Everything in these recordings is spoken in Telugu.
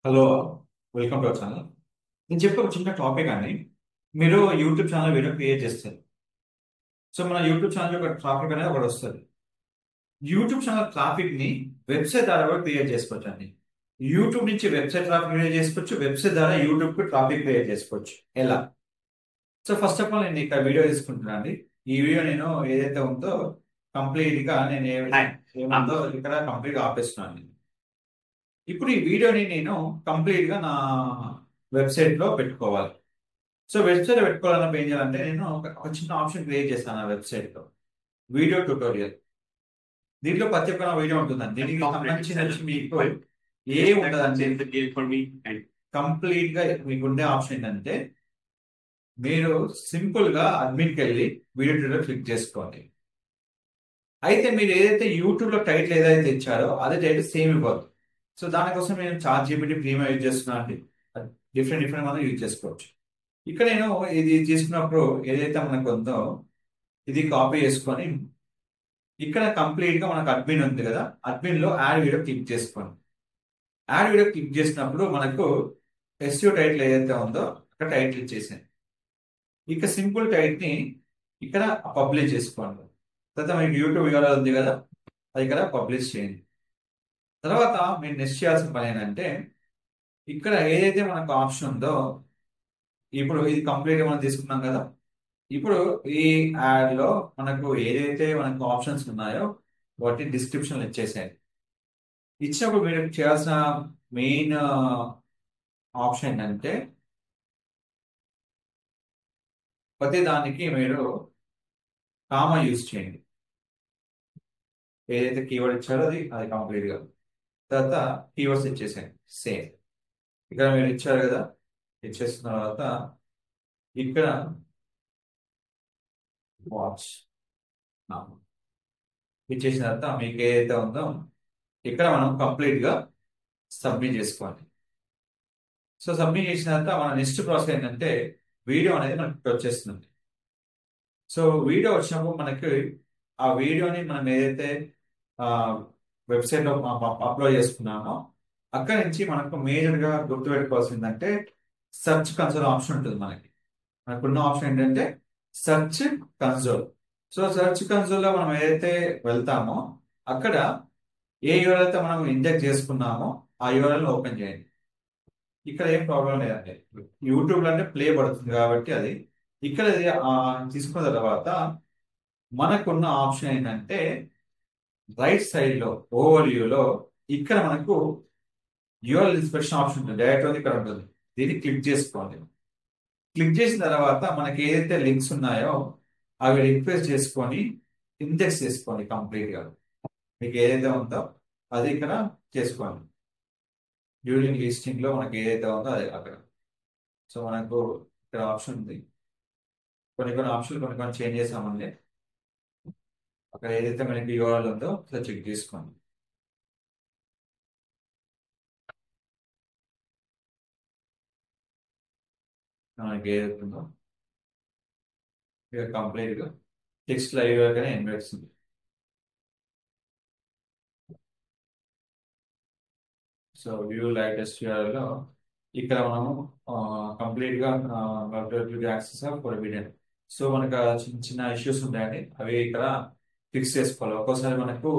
Hello, welcome to our channel. నేను చెప్పే ఒక చిన్న టాపిక్ అండి. మీరు యూట్యూబ్ ఛానల్ వీడియో క్రియేట్ చేస్తారు. సో మన యూట్యూబ్ ఛానల్ యొక్క ట్రాఫిక్ అనేది ఒకటి వస్తుంది. యూట్యూబ్ ఛానల్ ట్రాఫిక్ ని వెబ్సైట్ ద్వారా కూడా క్రియేట్ చేసుకోవచ్చు అండి. యూట్యూబ్ నుంచి వెబ్సైట్ ట్రాఫిక్ క్రియేట్ చేసుకోవచ్చు. వెబ్సైట్ ద్వారా యూట్యూబ్ కి ట్రాఫిక్ క్రియేట్ చేసుకోవచ్చు. ఎలా? సో ఫస్ట్ ఆఫ్ ఆల్ నేను ఇక్కడ వీడియో తీసుకుంటున్నాను అండి. ఈ వీడియో నేను ఏదైతే ఉందో కంప్లీట్ గా నేను ఏముందో ఇక్కడ కంప్లీట్ గా ఆపేస్తున్నాను. ఇప్పుడు ఈ వీడియోని నేను కంప్లీట్ గా నా వెబ్సైట్ లో పెట్టుకోవాలి. సో వెబ్సైట్ పెట్టుకోవాలన్నప్పుడు ఏం చేయాలంటే నేను ఒక చిన్న ఆప్షన్ క్రియేట్ చేస్తాను ఆ వెబ్సైట్ లో, వీడియో ట్యూటోరియల్. దీంట్లో ప్రతి ఒక్క వీడియో ఉంటుందండి. దీనికి సంబంధించి మీకు ఏ ఉంటుందండి, కంప్లీట్ గా మీకు ఉండే ఆప్షన్ ఏంటంటే మీరు సింపుల్ గా అడ్మిన్కి వెళ్ళి వీడియో ట్యూటోరియల్ క్లిక్ చేసుకోండి. అయితే మీరు ఏదైతే యూట్యూబ్ లో టైటిల్ ఏదైతే ఇచ్చారో అదే టైటిల్ సేమ్ ఇవ్వదు. సో దానికోసం నేను చాట్ జీపీటీ ప్రీమియం యూజ్ చేస్తున్నా అండి. డిఫరెంట్ డిఫరెంట్ మనం యూజ్ చేసుకోవచ్చు. ఇక్కడ నేను ఇది తీసుకున్నప్పుడు ఏదైతే మనకు ఉందో ఇది కాపీ చేసుకొని ఇక్కడ కంప్లీట్ గా మనకు అడ్మిన్ ఉంది కదా, అడ్మిన్ లో యాడ్ వీడియో క్లిక్ చేసుకోండి. యాడ్ వీడియో క్లిక్ చేసినప్పుడు మనకు ఎస్యూ టైటిల్ ఏదైతే ఉందో అక్కడ టైటిల్ ఇచ్చేసాను. ఇక సింపుల్ టైటిల్ ని ఇక్కడ పబ్లిష్ చేసుకోండి. తర్వాత మీకు యూట్యూబ్ యూఆర్ఎల్ ఉంది కదా, అది ఇక్కడ పబ్లిష్ చేయండి. తర్వాత మీరు నెక్స్ట్ చేయాల్సిన పని ఏంటంటే ఇక్కడ ఏదైతే మనకు ఆప్షన్ ఉందో, ఇప్పుడు ఇది కంప్లీట్ మనం తీసుకున్నాం కదా, ఇప్పుడు ఈ యాడ్ లో మనకు ఏదైతే మనకు ఆప్షన్స్ ఉన్నాయో వాటి డిస్క్రిప్షన్ ఇచ్చేసాయి. ఇచ్చినప్పుడు మీరు చేయాల్సిన మెయిన్ ఆప్షన్ ఏంటంటే ప్రతి దానికి మీరు కామా యూజ్ చేయండి. ఏదైతే కీవర్డ్ ఇచ్చారో అది అది కంప్లీట్ గా. తర్వాత కీవర్డ్స్ ఇచ్చేసాయండి సేమ్. ఇక్కడ మీరు ఇచ్చారు కదా, ఇచ్చేసిన తర్వాత ఇక్కడ వాచ్ ఇచ్చేసిన తర్వాత మీకు ఏదైతే ఉందో ఇక్కడ మనం కంప్లీట్ గా సబ్మిట్ చేసుకోవాలి. సో సబ్మిట్ చేసిన తర్వాత మన నెక్స్ట్ ప్రాసెస్ ఏంటంటే వీడియో అనేది మనకి వచ్చేస్తుంది. సో వీడియో వచ్చినప్పుడు మనకి ఆ వీడియోని మనం ఏదైతే వెబ్సైట్ లో అప్లోడ్ చేసుకున్నామో అక్కడి నుంచి మనకు మేజర్ గా గుర్తుపెట్టుకోవాల్సిందంటే సెర్చ్ కన్సోల్ ఆప్షన్ ఉంటుంది. మనకున్న ఆప్షన్ ఏంటంటే search console. So search console లో మనం ఏదైతే వెళ్తామో అక్కడ ఏ యూఆర్ఎల్ అయితే మనం ఇంజెక్ట్ చేసుకున్నామో ఆ యూఆర్ఎల్ ఓపెన్ చేయండి. ఇక్కడ ఏం ప్రాబ్లం లేదండి, యూట్యూబ్ లో అంటే ప్లే పడుతుంది కాబట్టి అది ఇక్కడ తీసుకున్న తర్వాత మనకున్న ఆప్షన్ ఏంటంటే రైట్ సైడ్ లో ఓవర్ వ్యూలో ఇక్కడ మనకు యూఆర్ఎల్ ఇన్స్పెక్షన్ ఆప్షన్ ఉంటుంది. డైరెక్ట్ ఇక్కడ ఉంటుంది. దీన్ని క్లిక్ చేసుకోండి. క్లిక్ చేసిన తర్వాత మనకి ఏదైతే లింక్స్ ఉన్నాయో అవి రిక్వెస్ట్ చేసుకొని ఇండెక్స్ చేసుకోండి. కంప్లీట్ గా మీకు ఏదైతే ఉందో అది ఇక్కడ చేసుకోండి. డ్యూరింగ్ లిస్టింగ్ లో మనకి ఏదైతే ఉందో అది అక్కడ. సో మనకు ఇక్కడ ఆప్షన్ ఉంది. కొన్ని కొన్ని ఆప్షన్లు కొన్ని కొన్ని చేంజ్ చేసామండి. అక్కడ ఏదైతే మనకి యూఆర్ఎల్ ఉందో అట్లా చెక్ చేసుకోండి. మనకి ఏదైతే ఉందో ఇక కంప్లీట్ గా టెక్స్ట్ లైవ్ గానే ఇన్వెక్స్తుంది. సో వ్యూ లేటెస్ట్ లో ఇక్కడ మనము కంప్లీట్ గా యాక్సెస్ ఫోర్బిడెన్. సో మనకు చిన్న చిన్న ఇష్యూస్ ఉంటాయండి, అవి ఇక్కడ ఫిక్స్ చేసుకోవాలి. ఒక్కోసారి మనకు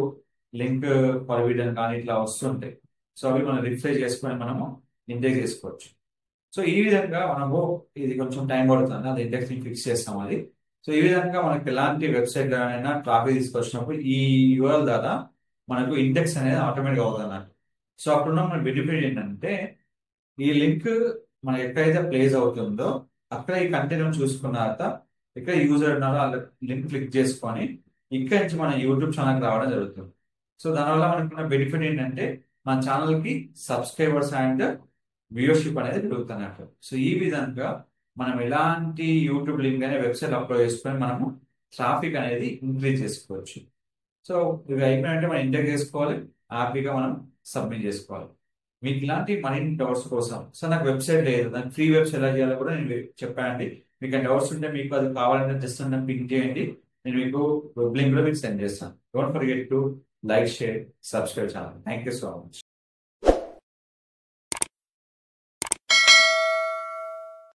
లింక్ ఫోర్బిడెన్ కానీ ఇట్లా వస్తుంటాయి. సో అవి మనం రిఫ్రెష్ చేసుకొని మనము ఇండెక్స్ చేసుకోవచ్చు. సో ఈ విధంగా మనము ఇది కొంచెం టైం పడుతుంది, అది ఇండెక్స్ ఫిక్స్ చేస్తాం అది. సో ఈ విధంగా మనకి ఎలాంటి వెబ్సైట్ అయినా ట్రాఫిక్ తీసుకొచ్చినప్పుడు ఈ యూఆర్ఎల్ ద్వారా మనకు ఇండెక్స్ అనేది ఆటోమేటిక్ అవుతుంది అన్నట్టు. సో అప్పుడున్న మన బెనిఫిట్ ఏంటంటే ఈ లింక్ మన ఎక్కడైతే ప్లేస్ అవుతుందో అక్కడ ఈ కంటెంట్ చూసుకున్న తర్వాత ఎక్కడ యూజర్ ఉన్నారో ఆ లింక్ క్లిక్ చేసుకొని ఇక్కడ నుంచి మన యూట్యూబ్ ఛానల్కి రావడం జరుగుతుంది. సో దానివల్ల మనకున్న బెనిఫిట్ ఏంటంటే మన ఛానల్ కి సబ్స్క్రైబర్స్ అండ్ వ్యూవర్షిప్ అనేది పెరుగుతున్నట్టు. సో ఈ విధంగా మనం ఎలాంటి యూట్యూబ్ లింక్ అనే వెబ్సైట్ అప్లోడ్ చేసుకొని మనము ట్రాఫిక్ అనేది ఇంక్రీజ్ చేసుకోవచ్చు. సో ఇవి అయిపోయినట్టే మనం ఇంటెక్ చేసుకోవాలి, హ్యాపీగా మనం సబ్మిట్ చేసుకోవాలి. మీకు ఇలాంటి మరిన్ని డౌట్స్ కోసం సో నాకు వెబ్సైట్ లేదు, దానికి ఫ్రీ వెబ్సైట్ ఎలా చేయాలో కూడా నేను చెప్పానండి. మీకు డౌట్స్ ఉంటే మీకు అది కావాలంటే జస్ట్ పింక్ చేయండి, నేను మీకు వెబ్ లింక్ కూడా మీకు సెండ్ చేస్తాను. Don't forget to like, share, subscribe channel. Thank you so much.